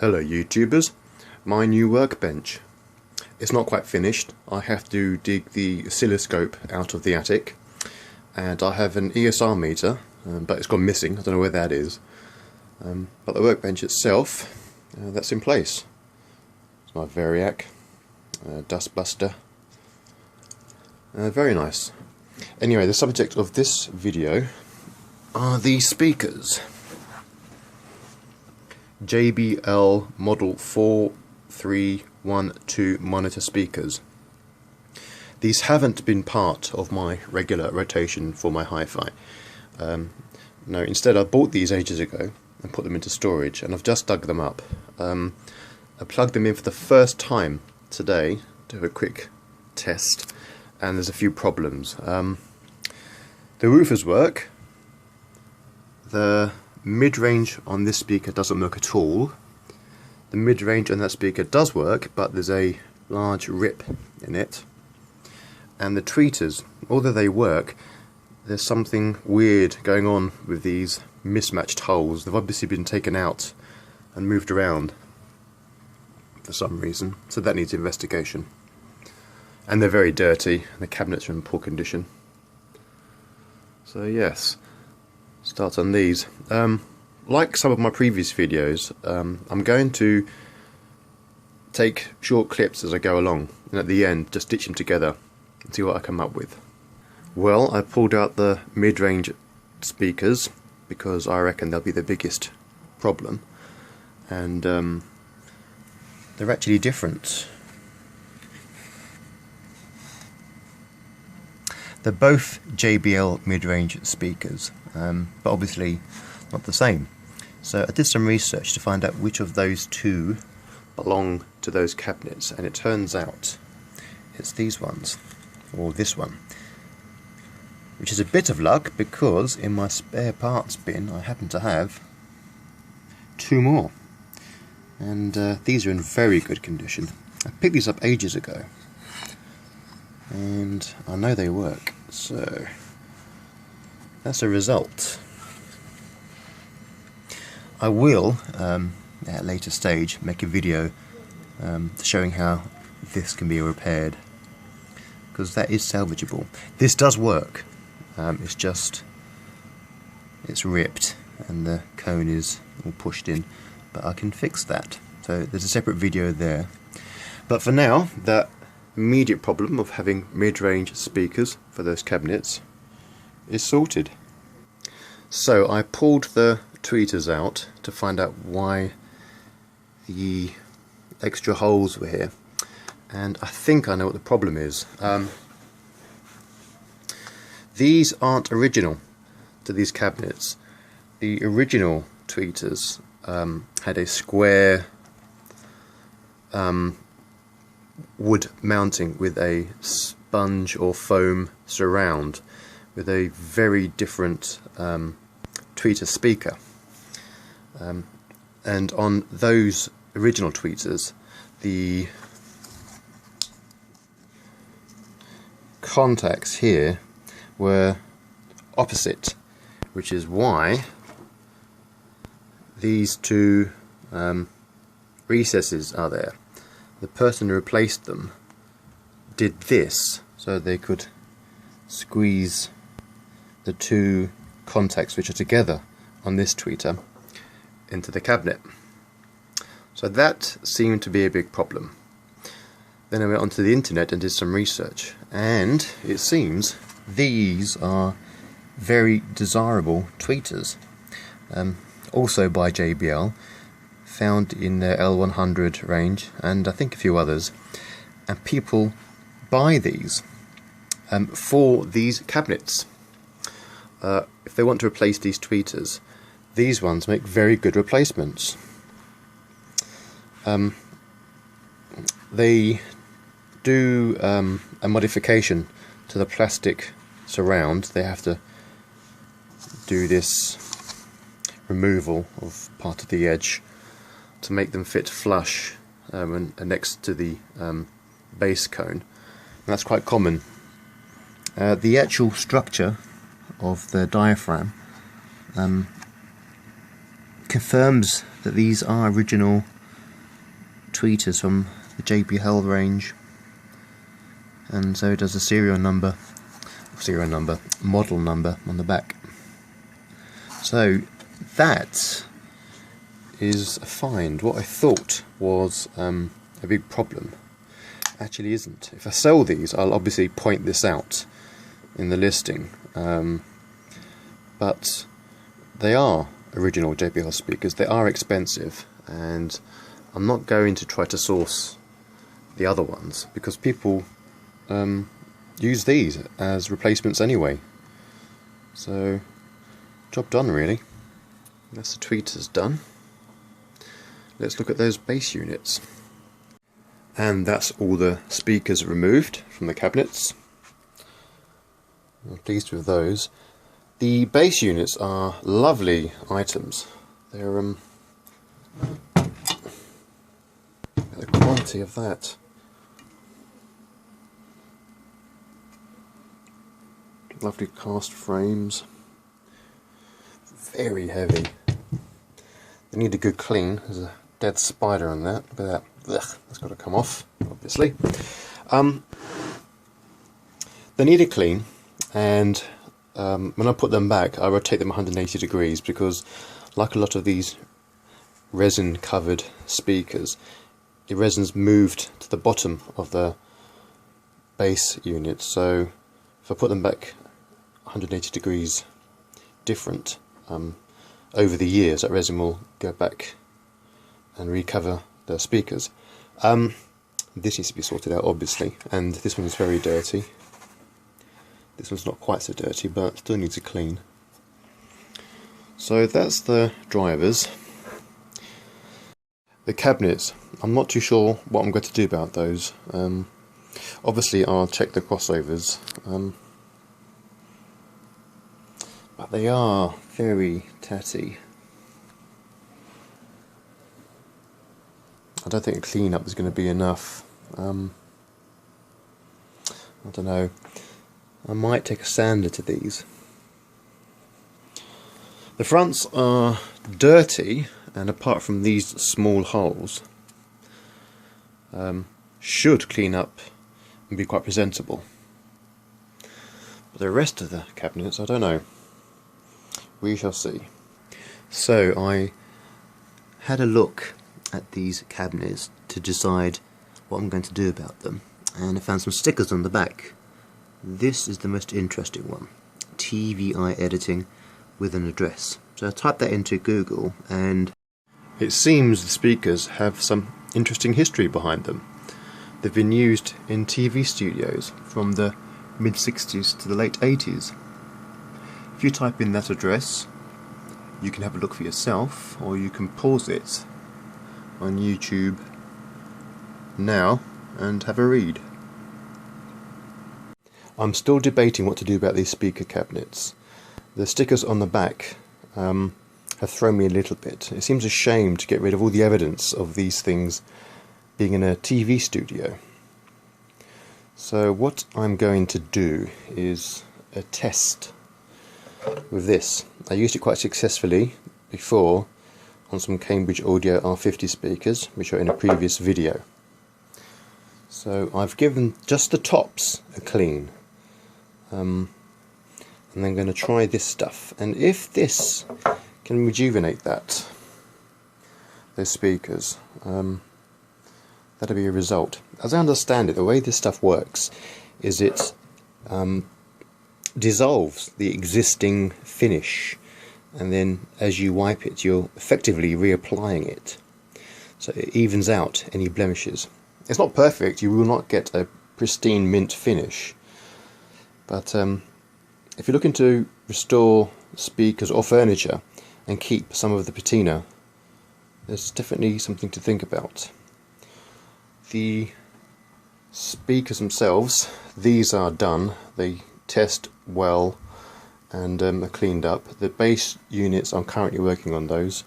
Hello YouTubers, my new workbench. It's not quite finished. I have to dig the oscilloscope out of the attic, and I have an ESR meter, but it's gone missing. I don't know where that is. But the workbench itself, that's in place. It's my Variac dustbuster. Very nice. Anyway, the subject of this video are these speakers. JBL Model 4312 monitor speakers. These haven't been part of my regular rotation for my hi-fi. No, instead I bought these ages ago and put them into storage, and I've just dug them up. I plugged them in for the first time today to have a quick test, and there's a few problems. The woofers work. The mid-range on this speaker doesn't work at all. The mid-range on that speaker does work, but there's a large rip in it. And the tweeters, although they work, there's something weird going on with these mismatched holes. They've obviously been taken out and moved around for some reason, so that needs investigation. And they're very dirty, the cabinets are in poor condition. So yes, start on these. Like some of my previous videos, I'm going to take short clips as I go along, and at the end just stitch them together and see what I come up with. Well, I pulled out the mid-range speakers because I reckon they'll be the biggest problem, and they're actually different. They're both JBL mid-range speakers, but obviously not the same. So I did some research to find out which of those two belong to those cabinets, and it turns out it's these ones, or this one, which is a bit of luck because in my spare parts bin I happen to have two more, and these are in very good condition. I picked these up ages ago, and I know they work, so that's a result. I will, at a later stage, make a video showing how this can be repaired, because that is salvageable. This does work, it's ripped and the cone is all pushed in, but I can fix that. So there's a separate video there. But for now, that immediate problem of having mid-range speakers for those cabinets is sorted. So I pulled the tweeters out to find out why the extra holes were here, and I think I know what the problem is. These aren't original to these cabinets. The original tweeters had a square wood mounting with a sponge or foam surround with a very different tweeter speaker. And on those original tweeters, the contacts here were opposite, which is why these two recesses are there. The person who replaced them did this so they could squeeze the two contacts which are together on this tweeter into the cabinet. So that seemed to be a big problem. Then I went onto the internet and did some research, and it seems these are very desirable tweeters, also by JBL, found in their L100 range and I think a few others, and people buy these for these cabinets. If they want to replace these tweeters, these ones make very good replacements. They do a modification to the plastic surround. They have to do this removal of part of the edge to make them fit flush and next to the base cone. And that's quite common. The actual structure of the diaphragm confirms that these are original tweeters from the JBL range, and so does a model number on the back. So that is a find. What I thought was a big problem actually isn't. If I sell these, I'll obviously point this out in the listing, but they are original JBL speakers. They are expensive, and I'm not going to try to source the other ones because people use these as replacements anyway. So, job done really. That's the tweeters done. Let's look at those bass units. And that's all the speakers removed from the cabinets. I'm pleased with those. The bass units are lovely items. They're the quality of that. Lovely cast frames. Very heavy. They need a good clean. There's a dead spider on that. Look at that. Ugh, that's got to come off, obviously. They need a clean, and when I put them back, I rotate them 180 degrees because, like a lot of these resin-covered speakers, the resin's moved to the bottom of the bass unit. So if I put them back 180 degrees different, over the years that resin will go back and recover the speakers. This needs to be sorted out obviously, and this one is very dirty. This one's not quite so dirty but still needs a clean. So that's the drivers. The cabinets, I'm not too sure what I'm going to do about those. Obviously I'll check the crossovers, but they are very tatty. I don't think a clean up is going to be enough. I don't know. I might take a sander to these. The fronts are dirty, and apart from these small holes, should clean up and be quite presentable. But the rest of the cabinets, I don't know. We shall see. So I had a look at these cabinets to decide what I'm going to do about them, and I found some stickers on the back. This is the most interesting one: TVI editing with an address. So I typed that into Google, and it seems the speakers have some interesting history behind them. They've been used in TV studios from the mid-60s to the late 80s. If you type in that address, you can have a look for yourself, or you can pause it on YouTube now and have a read. I'm still debating what to do about these speaker cabinets. The stickers on the back have thrown me a little bit. It seems a shame to get rid of all the evidence of these things being in a TV studio. So what I'm going to do is a test with this. I used it quite successfully before on some Cambridge Audio R50 speakers, which are in a previous video. So I've given just the tops a clean, and I'm going to try this stuff, and if this can rejuvenate those speakers, that'll be a result. As I understand it, the way this stuff works is it dissolves the existing finish, and then as you wipe it you're effectively reapplying it, so it evens out any blemishes. It's not perfect, you will not get a pristine mint finish, but if you're looking to restore speakers or furniture and keep some of the patina, there's definitely something to think about. The speakers themselves, these are done, they test well and are cleaned up. The bass units, I'm currently working on those.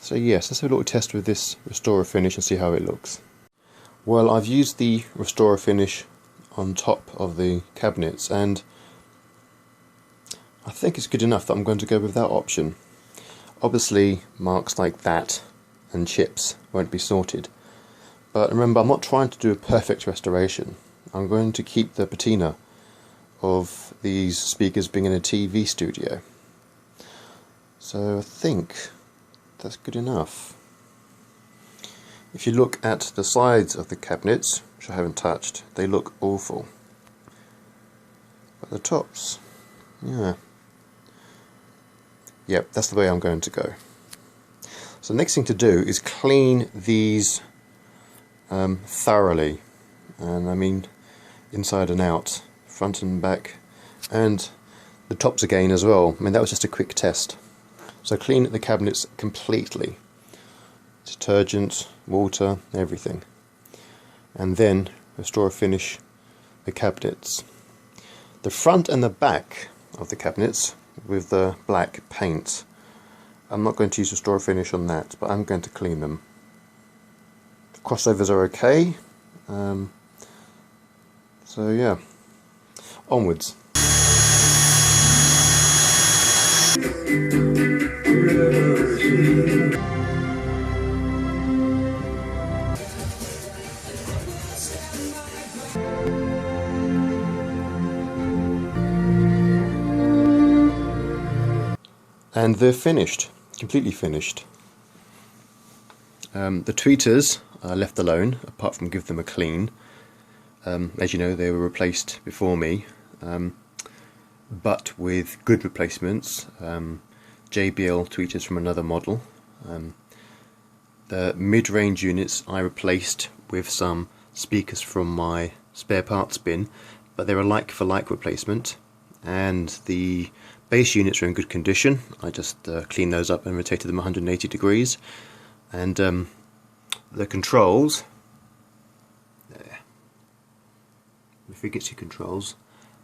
So yes, let's have a little test with this Restorer finish and see how it looks. Well, I've used the Restorer finish on top of the cabinets, and I think it's good enough that I'm going to go with that option. Obviously marks like that and chips won't be sorted. But remember, I'm not trying to do a perfect restoration. I'm going to keep the patina of these speakers being in a TV studio. So I think that's good enough. If you look at the sides of the cabinets, which I haven't touched, they look awful. But the tops, yeah. Yep, that's the way I'm going to go. So the next thing to do is clean these thoroughly, and I mean inside and out, front and back, and the tops again as well. I mean, that was just a quick test. So clean the cabinets completely, detergent, water, everything, and then restore finish the cabinets. The front and the back of the cabinets with the black paint, I'm not going to use restore finish on that, but I'm going to clean them. The crossovers are okay, so yeah, onwards. And they're finished, completely finished. The tweeters are left alone, apart from give them a clean. As you know, they were replaced before me, but with good replacements. JBL tweeters from another model. The mid-range units I replaced with some speakers from my spare parts bin, but they're a like-for-like replacement. And the bass units are in good condition. I just cleaned those up and rotated them 180 degrees. And the controls, there, the frequency controls,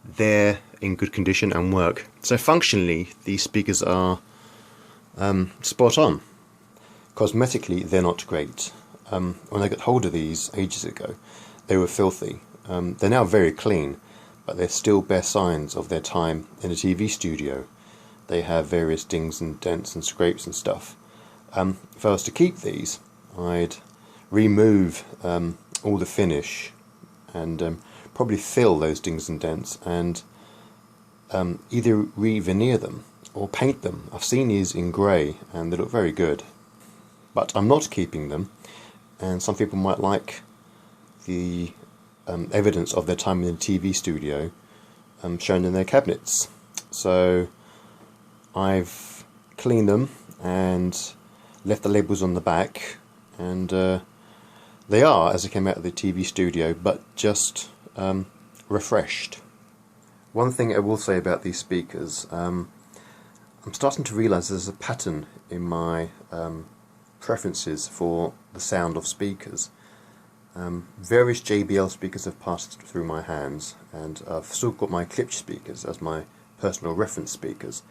they're in good condition and work. So functionally, these speakers are spot on. Cosmetically, they're not great. When I got hold of these ages ago, they were filthy. They're now very clean, but they still bear signs of their time in a TV studio. They have various dings and dents and scrapes and stuff. If I was to keep these, I'd remove all the finish and probably fill those dings and dents and either re-veneer them or paint them. I've seen these in grey and they look very good. But I'm not keeping them, and some people might like the evidence of their time in the TV studio shown in their cabinets. So I've cleaned them and left the labels on the back, and they are as they came out of the TV studio, but just refreshed. One thing I will say about these speakers, I'm starting to realise there's a pattern in my preferences for the sound of speakers. Various JBL speakers have passed through my hands, and I've still got my Klipsch speakers as my personal reference speakers,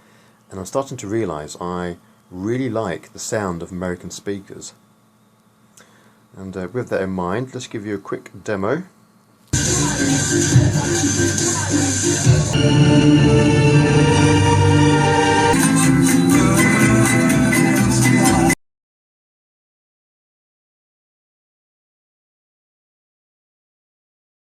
and I'm starting to realise I really like the sound of American speakers. And with that in mind, let's give you a quick demo.